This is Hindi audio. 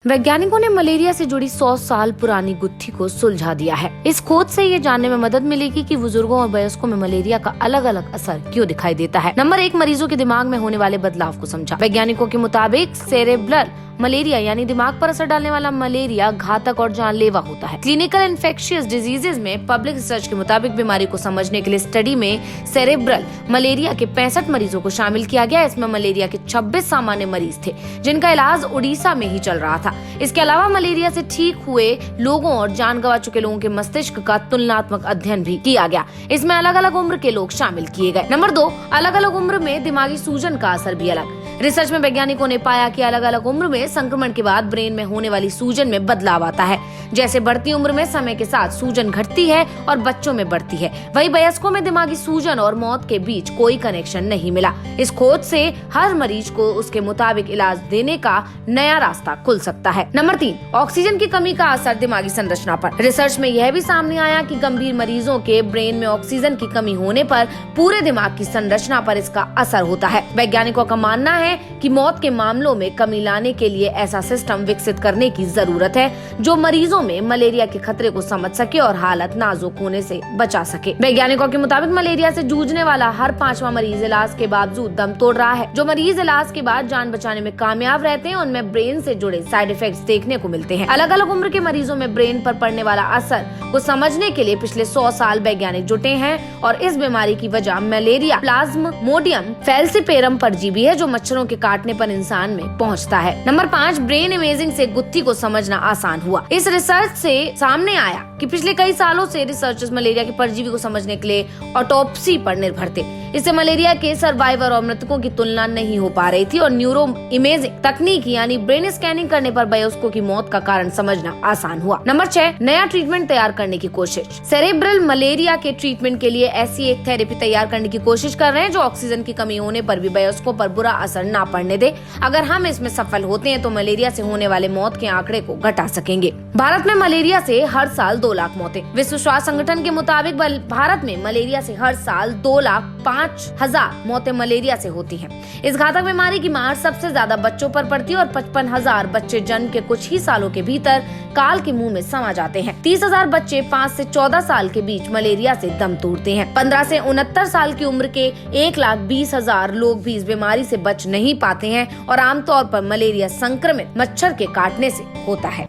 वैज्ञानिकों ने मलेरिया से जुड़ी 100 साल पुरानी गुत्थी को सुलझा दिया है। इस खोज से ये जानने में मदद मिलेगी कि बुजुर्गों और वयस्कों में मलेरिया का अलग अलग असर क्यों दिखाई देता है। नंबर 1, मरीजों के दिमाग में होने वाले बदलाव को समझा। वैज्ञानिकों के मुताबिक सेरेब्रल मलेरिया यानी दिमाग पर असर डालने वाला मलेरिया घातक और जानलेवा होता है। क्लिनिकल इन्फेक्शियस डिजीजेज में पब्लिक रिसर्च के मुताबिक बीमारी को समझने के लिए स्टडी में सेरेब्रल मलेरिया के 65 मरीजों को शामिल किया गया। इसमें मलेरिया के 26 सामान्य मरीज थे जिनका इलाज उड़ीसा में ही चल रहा था। इसके अलावा मलेरिया से ठीक हुए लोगों और जान गंवा चुके लोगों के मस्तिष्क का तुलनात्मक अध्ययन भी किया गया। इसमें अलग अलग उम्र के लोग शामिल किए गए। नंबर 2, अलग अलग उम्र में दिमागी सूजन का असर भी अलग। रिसर्च में वैज्ञानिकों ने पाया कि अलग अलग उम्र में संक्रमण के बाद ब्रेन में होने वाली सूजन में बदलाव आता है। जैसे बढ़ती उम्र में समय के साथ सूजन घटती है और बच्चों में बढ़ती है, वहीं वयस्कों में दिमागी सूजन और मौत के बीच कोई कनेक्शन नहीं मिला। इस खोज से हर मरीज को उसके मुताबिक इलाज देने का नया रास्ता खुल सकता है। नंबर 3, ऑक्सीजन की कमी का असर दिमागी संरचना पर। रिसर्च में यह भी सामने आया कि गंभीर मरीजों के ब्रेन में ऑक्सीजन की कमी होने पर पूरे दिमाग की संरचना पर इसका असर होता है। वैज्ञानिकों का मानना है कि मौत के मामलों में कमी लाने के लिए ऐसा सिस्टम विकसित करने की जरूरत है जो मरीजों में मलेरिया के खतरे को समझ सके और हालत नाजुक होने से बचा सके। वैज्ञानिकों के मुताबिक मलेरिया से जूझने वाला हर 5वां मरीज इलाज के बावजूद दम तोड़ रहा है। जो मरीज इलाज के बाद जान बचाने में कामयाब रहते हैं उनमें ब्रेन से जुड़े साइड इफेक्ट्स देखने को मिलते हैं। अलग अलग उम्र के मरीजों में ब्रेन पर पड़ने वाला असर को समझने के लिए पिछले 100 साल वैज्ञानिक जुटे हैं और इस बीमारी की वजह मलेरिया प्लाज्मोडियम फैल्सिपेरम परजीवी है जो मच्छरों के काटने पर इंसान में पहुंचता है। नंबर 5, ब्रेन इमेजिंग से गुत्थी को समझना आसान हुआ। इस रिसर्च से सामने आया कि पिछले कई सालों से रिसर्चर्स मलेरिया के परजीवी को समझने के लिए ऑटोप्सी पर निर्भर थे। इससे मलेरिया के सर्वाइवर और मृतकों की तुलना नहीं हो पा रही थी और न्यूरो इमेजिंग तकनीक यानी ब्रेन स्कैनिंग करने पर वयस्कों की मौत का कारण समझना आसान हुआ। नंबर 6, नया ट्रीटमेंट तैयार करने की कोशिश। सेरेब्रल मलेरिया के ट्रीटमेंट के लिए ऐसी एक थेरेपी तैयार करने की कोशिश कर रहे हैं जो ऑक्सीजन की कमी होने पर भी वयस्कों पर बुरा असर ना पड़ने दे। अगर हम इसमें सफल होते हैं तो मलेरिया से होने वाले मौत के आंकड़े को घटा सकेंगे। भारत में मलेरिया से हर साल 2 लाख मौतें। विश्व स्वास्थ्य संगठन के मुताबिक भारत में मलेरिया से हर साल 2,05,000 मौतें मलेरिया से होती हैं। इस घातक बीमारी की मार सबसे ज्यादा बच्चों पर पड़ती है और 55,000 बच्चे जन्म के कुछ ही सालों के भीतर काल के मुंह में समा जाते हैं। 30,000 बच्चे 5 से 14 साल के बीच मलेरिया से दम तोड़ते हैं। 15 से 69 साल की उम्र के 1,20,000 लोग भी इस बीमारी से बच नहीं पाते हैं और आमतौर पर मलेरिया संक्रमित मच्छर के काटने से होता है।